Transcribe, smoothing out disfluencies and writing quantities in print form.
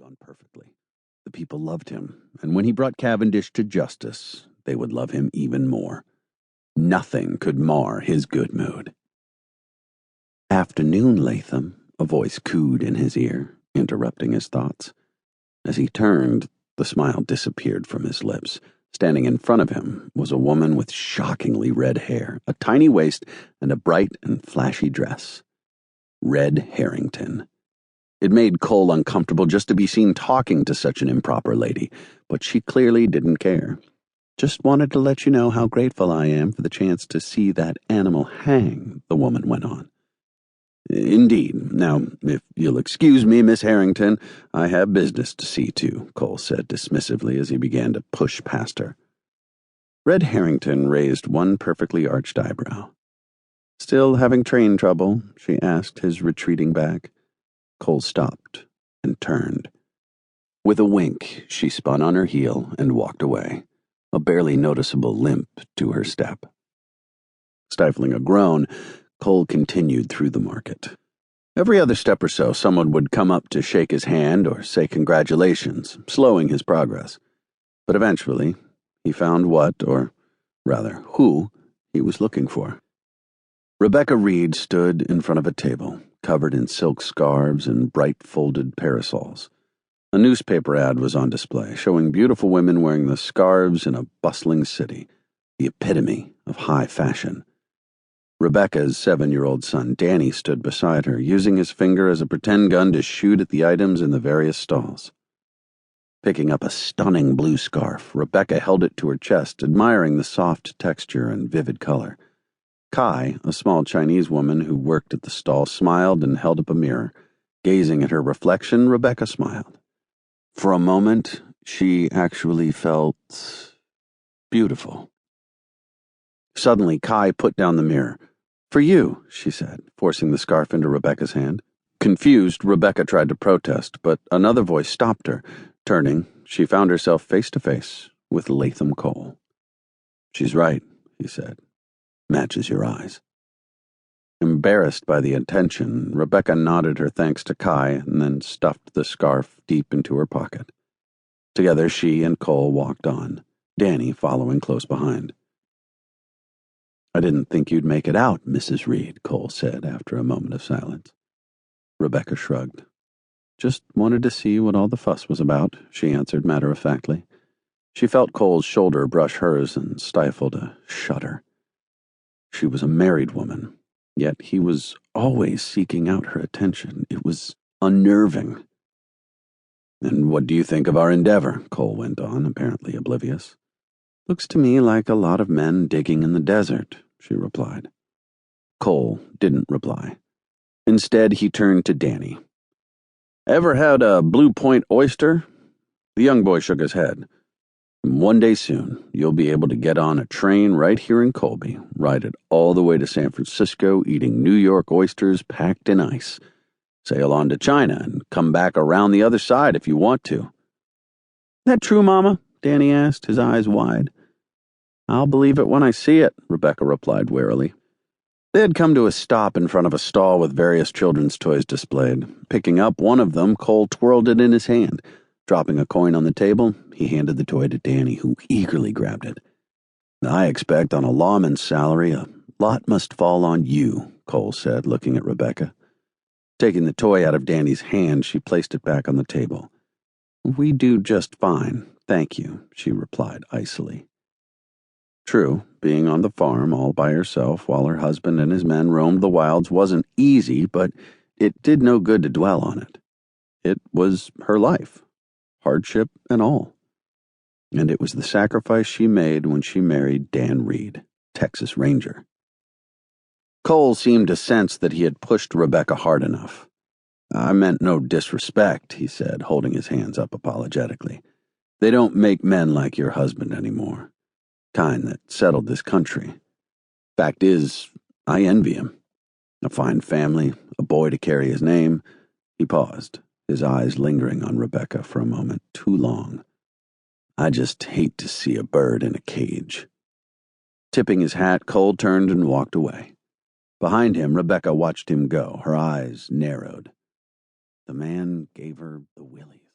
on perfectly. The people loved him, and when he brought Cavendish to justice, they would love him even more. Nothing could mar his good mood. "Afternoon, Latham," a voice cooed in his ear, interrupting his thoughts. As he turned, the smile disappeared from his lips. Standing in front of him was a woman with shockingly red hair, a tiny waist, and a bright and flashy dress. Red Harrington. It made Cole uncomfortable just to be seen talking to such an improper lady, but she clearly didn't care. "Just wanted to let you know how grateful I am for the chance to see that animal hang," the woman went on. "Indeed. Now, if you'll excuse me, Miss Harrington, I have business to see to," Cole said dismissively as he began to push past her. Red Harrington raised one perfectly arched eyebrow. "Still having train trouble?" she asked his retreating back. Cole stopped and turned. With a wink, she spun on her heel and walked away, a barely noticeable limp to her step. Stifling a groan, Cole continued through the market. Every other step or so, someone would come up to shake his hand or say congratulations, slowing his progress. But eventually, he found what, or rather, who, he was looking for. Rebecca Reid stood in front of a table, covered in silk scarves and bright folded parasols. A newspaper ad was on display, showing beautiful women wearing the scarves in a bustling city, the epitome of high fashion. Rebecca's 7-year-old son, Danny, stood beside her, using his finger as a pretend gun to shoot at the items in the various stalls. Picking up a stunning blue scarf, Rebecca held it to her chest, admiring the soft texture and vivid color. Kai, a small Chinese woman who worked at the stall, smiled and held up a mirror. Gazing at her reflection, Rebecca smiled. For a moment, she actually felt beautiful. Suddenly, Kai put down the mirror. "For you," she said, forcing the scarf into Rebecca's hand. Confused, Rebecca tried to protest, but another voice stopped her. Turning, she found herself face to face with Latham Cole. "She's right," he said. "Matches your eyes." Embarrassed by the attention, Rebecca nodded her thanks to Kai and then stuffed the scarf deep into her pocket. Together, she and Cole walked on, Danny following close behind. "I didn't think you'd make it out, Mrs. Reid," Cole said after a moment of silence. Rebecca shrugged. "Just wanted to see what all the fuss was about," she answered matter-of-factly. She felt Cole's shoulder brush hers and stifled a shudder. She was a married woman, yet he was always seeking out her attention. It was unnerving. "And what do you think of our endeavor?" Cole went on, apparently oblivious. "Looks to me like a lot of men digging in the desert," she replied. Cole didn't reply. Instead, he turned to Danny. "Ever had a Blue Point oyster?" The young boy shook his head. "One day soon, you'll be able to get on a train right here in Colby, ride it all the way to San Francisco, eating New York oysters packed in ice. Sail on to China and come back around the other side if you want to." "That true, Mama?" Danny asked, his eyes wide. "I'll believe it when I see it," Rebecca replied warily. They had come to a stop in front of a stall with various children's toys displayed. Picking up one of them, Cole twirled it in his hand. Dropping a coin on the table, he handed the toy to Danny, who eagerly grabbed it. "I expect on a lawman's salary, a lot must fall on you," Cole said, looking at Rebecca. Taking the toy out of Danny's hand, she placed it back on the table. "We do just fine, thank you," she replied icily. True, being on the farm all by herself while her husband and his men roamed the wilds wasn't easy, but it did no good to dwell on it. It was her life. Hardship and all. And it was the sacrifice she made when she married Dan Reid, Texas Ranger. Cole seemed to sense that he had pushed Rebecca hard enough. "I meant no disrespect," he said, holding his hands up apologetically. "They don't make men like your husband anymore. Kind that settled this country. Fact is, I envy him. A fine family, a boy to carry his name." He paused, his eyes lingering on Rebecca for a moment too long. "I just hate to see a bird in a cage." Tipping his hat, Cole turned and walked away. Behind him, Rebecca watched him go, her eyes narrowed. The man gave her the willies.